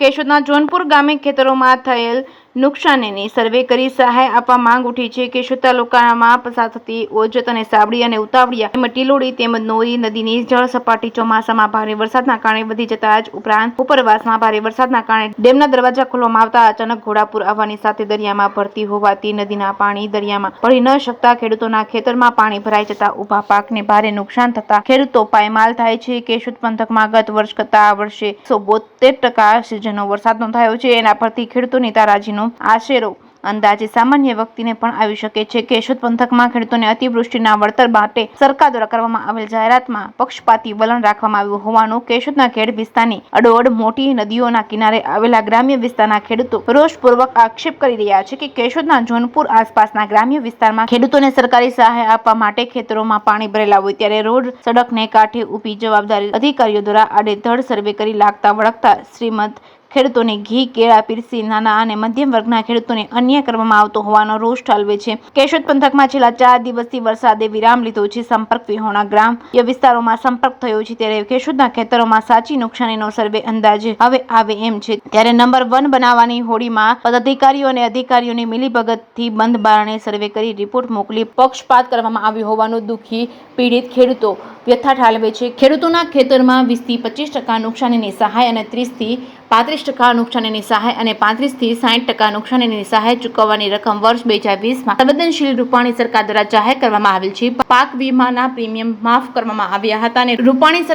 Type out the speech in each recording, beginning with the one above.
કેશોદના જોનપુર ગામે ખેતરોમાં થયેલ નુકસાનીની સર્વે કરી સહાય આપવા માંગ ઉઠી છે। કેશોદ તાલુકામાં પસાર થતી ઓજત અને સાબડી અને ઉતાવળિયા ટીલોડી તેમજ નોરી નદીની જળ સપાટી ચોમાસામાં ભારે વરસાદના કારણે વધી જતા જ ઉપરાંત ઉપરવાસમાં ભારે વરસાદના કારણે ડેમના દરવાજા ખોલવામાં આવતા અચાનક ઘોડાપુર આવવાની સાથે દરિયામાં ભરતી હોવાથી નદીના પાણી દરિયામાં ભળી ન શકતા ખેડૂતોના ખેતરમાં પાણી ભરાઈ જતા ઊભા પાકને ભારે નુકસાન થતા ખેડૂતો પાયમાલ થાય છે। કેશોદ પંથકમાં ગત વર્ષ કરતા આ વર્ષે 172% સિઝનનો વરસાદ નોંધાયો છે। એના પરથી ખેડૂતોની તારાજીનો આશરો અંદાજે સામાન્ય વ્યક્તિને પણ આવી શકે છે। કેશોદ પંથકમાં ખેડૂતોને અતિવૃષ્ટિના વળતર માટે સરકાર દ્વારા કરવામાં આવેલ જાહેરાતમાં પક્ષપાતી વલણ રાખવામાં આવ્યું હોવાનું કેશોદના ખેડ વિસ્તારની અડોઅડ મોટી નદીઓના કિનારે આવેલા ગ્રામ્ય વિસ્તારના ખેડૂતો રોષપૂર્વક આક્ષેપ કરી રહ્યા છે કે કેશોદના જોનપુર આસપાસના ગ્રામ્ય વિસ્તારમાં ખેડૂતોને સરકારી સહાય આપવા માટે ખેતરોમાં પાણી ભરેલા હોય ત્યારે રોડ સડકને કાંઠે ઊભી જવાબદારી અધિકારીઓ દ્વારા આડેધડ સર્વે કરી લાગતા વળગતા શ્રીમંત ખેડૂતોને ઘી કેળા પીરસી નાના અને મધ્યમ વર્ગના ખેડૂતોને અન્યાય કરવામાં આવતો હોવાનો રોષ ઠાલવે છે। કેશોદ પંથકમાં છેલ્લા 4 દિવસથી વરસાદે વિરામ લીધો છે। સંપર્ક વિહોણા ગ્રામ્ય વિસ્તારોમાં સંપર્ક થયો છે ત્યારે કેશોદના ખેતરોમાં સાચી નુકસાનીનો સર્વે અંદાજે હવે આવે એમ છે ત્યારે નંબર 1 બનાવવાની હોડીમાં પદાધિકારીઓ અને અધિકારીઓની મિલીભગતથી બંધ બારણે સર્વે કરી રિપોર્ટ મોકલી પક્ષપાત કરવામાં આવ્યો હોવાનું દુઃખી પીડિત ખેડૂતો વ્યથા ઠાલવે છે। ખેડૂતોના ખેતરમાં 20 થી 25% નુકસાનીની સહાય અને 30 થી 35% નુકસાનીની સહાય અને 35 થી 60% નુકસાનીની સહાય ચૂકવવાની રકમ વર્ષ 2020માં સંવેદનશીલ રૂપાણી સરકાર દ્વારા જાહેર કરવામાં આવેલ છે। પાક વીમાના પ્રીમિયમ માફ કરવામાં આવ્યા હતા અને રૂપાણી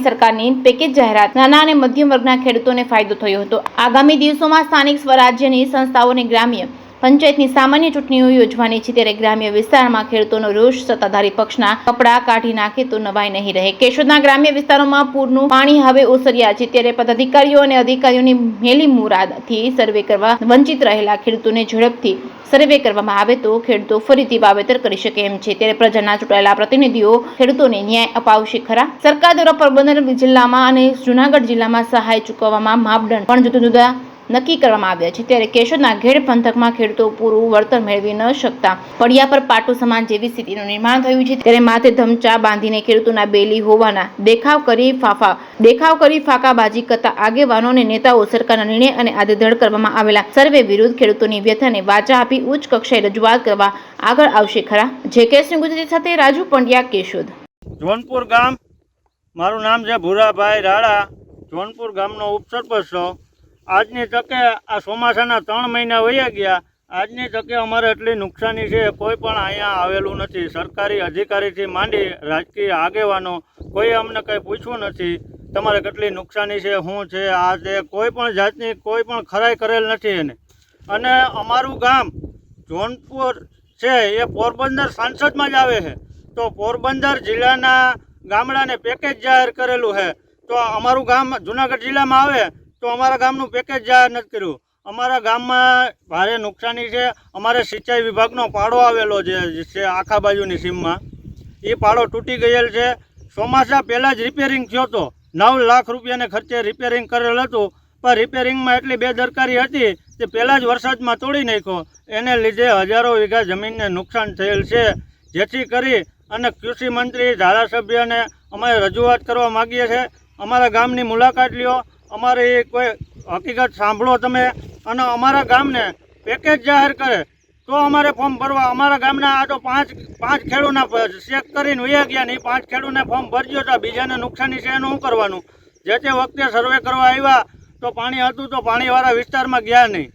સરકારની પેકેજ જાહેરાત નાના અને મધ્યમ વર્ગના ખેડૂતોને ફાયદો થયો હતો। આગામી દિવસોમાં સ્થાનિક સ્વરાજ્યની સંસ્થાઓને ગ્રામ્ય પંચાયતની સામાન્ય ચૂંટણીઓ યોજવાની છે ત્યારે ગ્રામ્ય વિસ્તારમાં ખેડૂતોનો રોષ સત્તાધારી પક્ષના કપડા કાઢી નાખે તો નવાઈ નહીં રહે। કેશોદના ગ્રામ્ય વિસ્તારોમાં પૂરનું પાણી હવે ઓસર્યા છે ત્યારે પદાધિકારીઓ અને અધિકારીઓની મેલી મુરાદથી સર્વે કરવા વંચિત રહેલા ખેડૂતોને ઝડપથી સર્વે કરવામાં આવે તો ખેડૂતો ફરીથી વાવેતર કરી શકે એમ છે ત્યારે પ્રજાના ચૂંટાયેલા પ્રતિનિધિઓ ખેડૂતોને ન્યાય અપાવશે ખરા? સરકાર દ્વારા પોરબંદર જિલ્લામાં અને જૂનાગઢ જિલ્લામાં સહાય ચૂકવવામાં માપદંડ પણ જુદા જુદા નક્કી કરવામાં આવ્યા છે ત્યારે કેશોદના ઘેડ પંથકમાં ખેડૂતો પૂરું વળતર મેળવી ન શકતા પડિયા પર પાટું સમાન જેવી સ્થિતિનું નિર્માણ થયું છે ત્યારે માથે ધમચા બાંધીને ખેડૂતોના બેલી હોવાના દેખાવ કરી ફાંકાબાજી કરતા આગેવાનો અને નેતાઓ સરકારના નિર્ણય અને આડેધડ કરવામાં આવેલા સર્વે વિરુદ્ધ ખેડૂતોની વ્યથાને વાચા આપી ઉચ્ચ કક્ષાએ રજૂઆત કરવા આગળ આવશે ખરા? જેકેએસની ગુજરાતી સાથે રાજુ પંડ્યા, કેશોદ। જોનપુર ગામ, મારું નામ છે ભૂરાભાઈ રાળા, જોનપુર ગામનો ઉપસરપંચ છું। આજની તકે આ ચોમાસાના 3 મહિના વયા ગયા, આજની તકે અમારે એટલી નુકસાની છે, કોઈ પણ અહીંયા આવેલું નથી। સરકારી અધિકારીથી માંડી રાજકીય આગેવાનો કોઈ અમને કંઈ પૂછવું નથી, તમારે કેટલી નુકસાની છે, શું છે, આ છે, કોઈ પણ જાતની કોઈ પણ ખરાઈ કરેલ નથી એને। અને અમારું ગામ જોનપુર છે એ પોરબંદર સાંસદમાં જ આવે છે, તો પોરબંદર જિલ્લાના ગામડાને પેકેજ જાહેર કરેલું છે, તો અમારું ગામ જૂનાગઢ જિલ્લામાં આવે તો અમારા ગામનું પેકેજ જાહેર નથી કર્યું। અમારા ગામમાં ભારે નુકસાની છે। અમારે સિંચાઈ વિભાગનો પાડો આવેલો છે આખા બાજુની સીમમાં, એ પાડો તૂટી ગયેલ છે। ચોમાસા પહેલાં જ રિપેરિંગ થયો હતો, 9 લાખ રૂપિયાને ખર્ચે રિપેરિંગ કરેલ હતું, પણ રિપેરિંગમાં એટલી બેદરકારી હતી કે પહેલાં જ વરસાદમાં તોડી નાખ્યો, એને લીધે હજારો વીઘા જમીનને નુકસાન થયેલ છે। જેથી કરી અને કૃષિ મંત્રી ધારાસભ્યને અમે રજૂઆત કરવા માગીએ છીએ, અમારા ગામની મુલાકાત લ્યો, અમારી કોઈ હકીકત સાંભળો તમે, અને અમારા ગામને પેકેજ જાહેર કરે તો અમારે ફોર્મ ભરવા। અમારા ગામના આ તો પાંચ ખેડૂના ચેક કરીને વયા ગયા ને, એ 5 ખેડૂને ફોર્મ ભરજો તો બીજાને નુકસાની છે એનું શું કરવાનું? જે તે વખતે સર્વે કરવા આવ્યા તો પાણી હતું તો પાણીવાળા વિસ્તારમાં ગયા નહીં,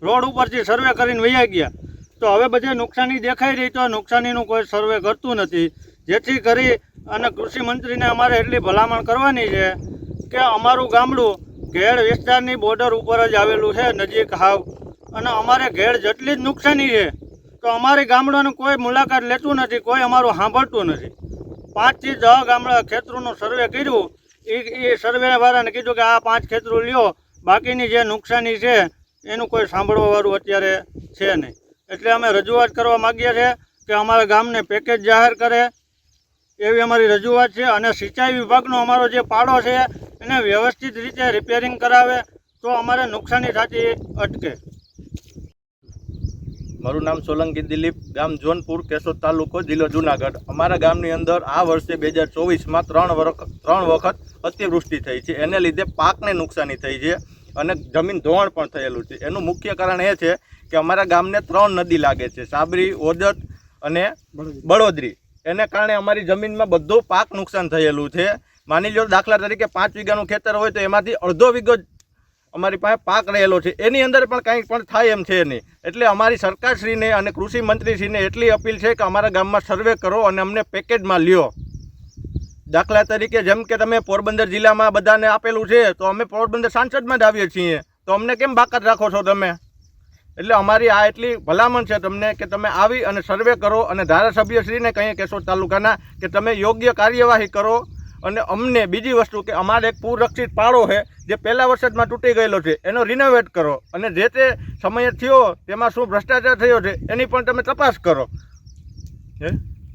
રોડ ઉપરથી સર્વે કરીને વયા ગયા। તો હવે બધે નુકસાની દેખાઈ રહી તો નુકસાનીનું કોઈ સર્વે કરતું નથી। જેથી કરી અને કૃષિ મંત્રીને અમારે એટલી ભલામણ કરવાની છે કે અમારું ગામડું ઘેડ વિસ્તારની બોર્ડર ઉપર જ આવેલું છે, નજીક હાવ, અને અમારે ઘેડ જેટલી જ નુકસાની છે તો અમારી ગામડાનું કોઈ મુલાકાત લેતું નથી, કોઈ અમારું સાંભળતું નથી। 5 થી 10 ગામડા ખેતરોનું સર્વે કર્યું, એ સર્વેવાળાને કીધું કે આ 5 ખેતરો લ્યો, બાકીની જે નુકસાની છે એનું કોઈ સાંભળવાવાળું અત્યારે છે નહીં। એટલે અમે રજૂઆત કરવા માગીએ છીએ કે અમારા ગામને પેકેજ જાહેર કરે એવી અમારી રજૂઆત છે, અને સિંચાઈ વિભાગનો અમારો જે પાડો છે એને વ્યવસ્થિત રીતે રિપેરિંગ કરાવે તો અમારે નુકસાની થતી અટકે। મારું નામ સોલંકી દિલીપ, ગામ જોનપુર, કેશોદ તાલુકો, જિલ્લો જુનાગઢ. અમારા ગામની અંદર આ વર્ષે 2024માં ત્રણ વખત અતિવૃષ્ટિ થઈ છે. એને લીધે પાકને નુકસાની થઈ છે અને જમીન ધોવાણ પણ થયેલું છે. એનું મુખ્ય કારણ એ છે કે અમારા ગામને 3 નદી લાગે છે, સાબરી, ઓજત અને બળોદરી. એને કારણે અમારી જમીનમાં બધું પાક નુકસાન થયેલું છે. માની લો દાખલા તરીકે 5 વીઘાનું ખેતર હોય તો એમાંથી અડધો વીઘો અમારી પાસે પાક રહેલો છે, એની અંદર પણ કંઈ પણ થાય એમ છે નહીં. એટલે અમારી સરકારશ્રીને અને કૃષિ મંત્રીશ્રીને એટલી અપીલ છે કે અમારા ગામમાં સર્વે કરો અને અમને પેકેજમાં લ્યો. દાખલા તરીકે જેમ કે તમે પોરબંદર જિલ્લામાં બધાને આપેલું છે તો અમે પોરબંદર સાંસદમાં જ આવીએ છીએ, તો અમને કેમ બાકાત રાખો છો તમે? એટલે અમારી આ એટલી ભલામણ છે તમને કે તમે આવી અને સર્વે કરો અને ધારાસભ્યશ્રીને કહીએ કેશોદ તાલુકાના કે તમે યોગ્ય કાર્યવાહી કરો. અને અમને બીજી વસ્તુ કે અમારે એક પૂરરક્ષિત પાળો છે જે પહેલા વરસાદમાં તૂટી ગયેલો છે, એનો રિનોવેટ કરો અને જે તે સમયે થયો તેમાં શું ભ્રષ્ટાચાર થયો છે એની પણ તમે તપાસ કરો.